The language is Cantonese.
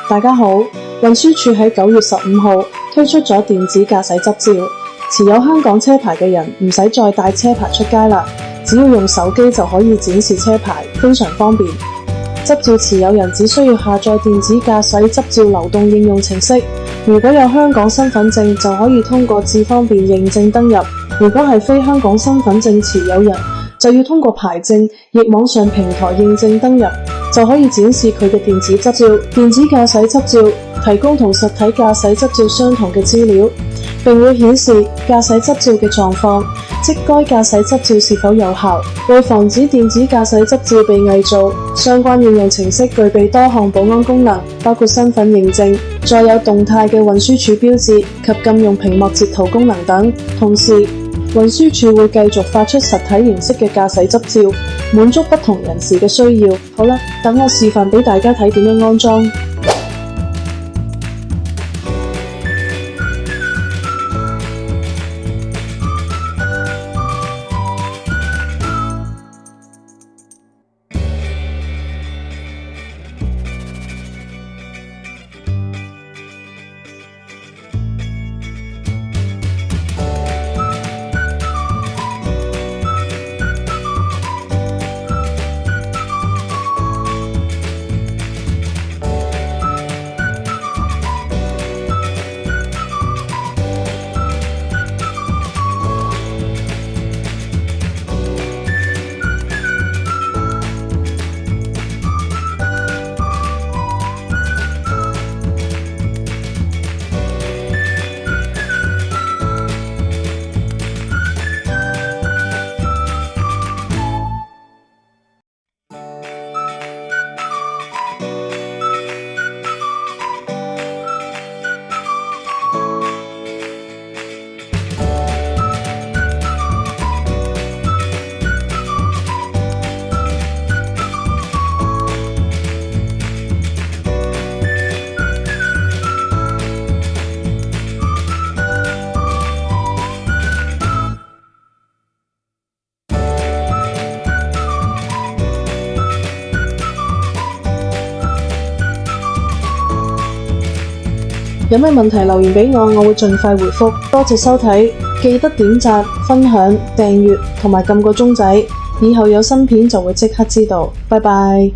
大家好，運輸署喺9月15號推出咗電子駕駛執照，持有香港車牌嘅人唔使再帶車牌出街啦，只要用手機就可以展示車牌，非常方便。執照持有人只需要下載電子駕駛執照流動應用程式，如果有香港身份證就可以通過智方便認證登入，如果係非香港身份證持有人，就要通過牌證亦網上平台認證登入，就可以展示佢嘅電子執照。電子駕駛執照提供同實體駕駛執照相同嘅資料，並會顯示駕駛執照嘅狀況，即該駕駛執照是否有效。為防止電子駕駛執照被偽造，相關應用程式具備多項保安功能，包括身份認證，再有動態嘅運輸署標誌及禁用屏幕截圖功能等。同時，運輸署會繼續發出實體形式嘅駕駛執照，滿足不同人士嘅需要。好啦，等我示範俾大家睇點樣安裝。有咩問題留言俾我，我會盡快回覆。多謝收睇，記得點讚、分享、訂閱同埋撳個鐘仔，以後有新片就會即刻知道。拜拜。